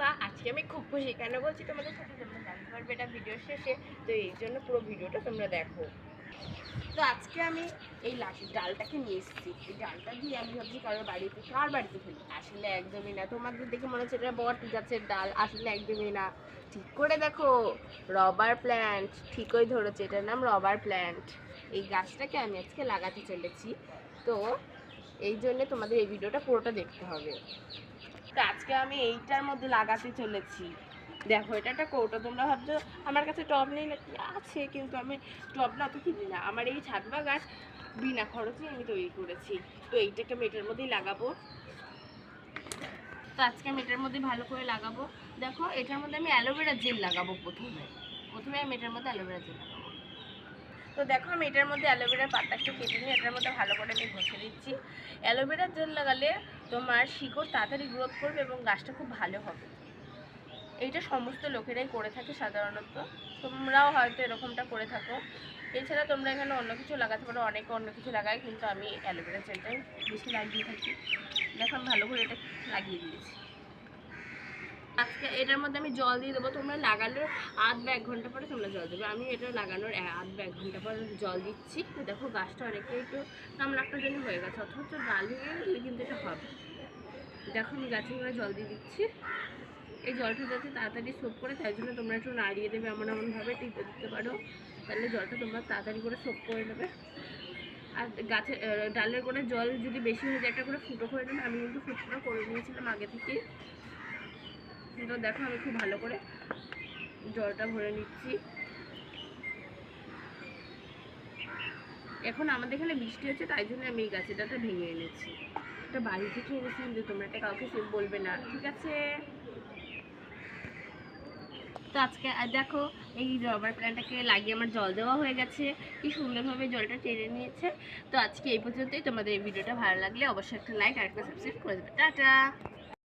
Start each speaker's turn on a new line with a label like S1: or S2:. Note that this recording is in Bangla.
S1: বাবা আজকে আমি খুব খুশি। কেন বলছি তোমাদের সাথে? তোমরা জানতে পারবে এটা ভিডিও শেষে, তো এই জন্য পুরো ভিডিওটা তোমরা দেখো। তো আজকে আমি এই লাঠির ডালটাকে নিয়ে এসেছি। এই ডালটা দিয়ে আমি ভাবছি কার বাড়িতে ফেলি। আসলে একদমই না। তোমাদের দেখে মনে হচ্ছে এটা বট গাছের ডাল, আসলে একদমই না। ঠিক করে দেখো, রবার প্ল্যান্ট। ঠিকই ধরেছে, এটার নাম রবার প্ল্যান্ট। এই গাছটাকে আমি আজকে লাগাতে চলেছি। তো এই জন্য তোমাদের এই ভিডিওটা পুরোটা দেখতে হবে। তো আজকে আমি এইটার মধ্যে লাগাতে চলেছি। দেখো, এটা একটা কৌটো। তোমরা ভাবছো আমার কাছে টব নেই নাকি? আছে, কিন্তু আমি টব না তো কিনি না। আমার এই ছাদ বাগান বিনা খরচে আমি তৈরি করেছি। তো এইটাকে আমি এটার মধ্যেই লাগাবো। তো আজকে আমি এটার মধ্যে ভালো করে লাগাবো। দেখো, এটার মধ্যে আমি অ্যালোভেরা জেল লাগাবো। প্রথমে আমি এটার মধ্যে অ্যালোভেরা জেল লাগাবো। তো দেখো, আমি এটার মধ্যে অ্যালোভেরার পাতাটা কেটে নিয়ে এটার মধ্যে ভালো করে আমি ঘষে দিচ্ছি। অ্যালোভেরা জেল লাগালে তোমার শিকড় তাড়াতাড়ি গ্রোথ করবে এবং গাছটা খুব ভালো হবে। এইটা সমস্ত লোকেরাই করে থাকে সাধারণত, তোমরাও হয়তো এরকমটা করে থাকো। এছাড়া তোমরা এখানে অন্য কিছু লাগাতে পারো, অনেকে অন্য কিছু লাগায়, কিন্তু আমি অ্যালোভেরা জেলটাই বেশি লাগিয়ে থাকি। দেখো, আমি ভালো করে এটা লাগিয়ে দিয়েছি। আজকে এটার মধ্যে আমি জল দিয়ে দেবো। তোমরা লাগানোর আধ বা 1 ঘন্টা পরে তোমরা জল দেবে। আমি এটা লাগানোর আধ বা 1 ঘন্টা পরে জল দিচ্ছি। দেখো, গাছটা অনেকটাই একটু কামলাটার জন্য হয়ে গেছে, অথচ ডাল হয়ে গেলে কিন্তু এটা হবে। দেখো, আমি গাছে করে জল দিয়ে দিচ্ছি। এই জলটা যাতে তাড়াতাড়ি সোপ করে, তাই জন্য তোমরা একটু নাড়িয়ে দেবে, এমনভাবে টিপে দিতে পারো, তাহলে জলটা তোমরা তাড়াতাড়ি করে সোপ করে নেবে। আর গাছে ডালের করে জল যদি বেশি হয়ে যায় একটা করে ফুটো করে নেবে। আমি কিন্তু ফুটো করে নিয়েছিলাম আগে থেকেই। তো দেখো, আমি খুব ভালো করে জলটা ভরে নিচ্ছি। এখন আমাদের এখানে বৃষ্টি হচ্ছে, তাই জন্য আমি এই গাছেটাতে ভেঙে এনেছি। এটা বাড়ি থেকে এনেছি, কিন্তু তোমরা এটা কাউকে বলবে না, ঠিক আছে? তো আজকে দেখো, এই রবার প্ল্যান্টটাকে লাগিয়ে আমার জল দেওয়া হয়ে গেছে। কি সুন্দরভাবে জলটা টেনে নিয়েছে। তো আজকে এই পর্যন্তই। তোমাদের এই ভিডিওটা ভালো লাগলে অবশ্যই একটা লাইক আর একটা সাবস্ক্রাইব করে দেবে। টাটা।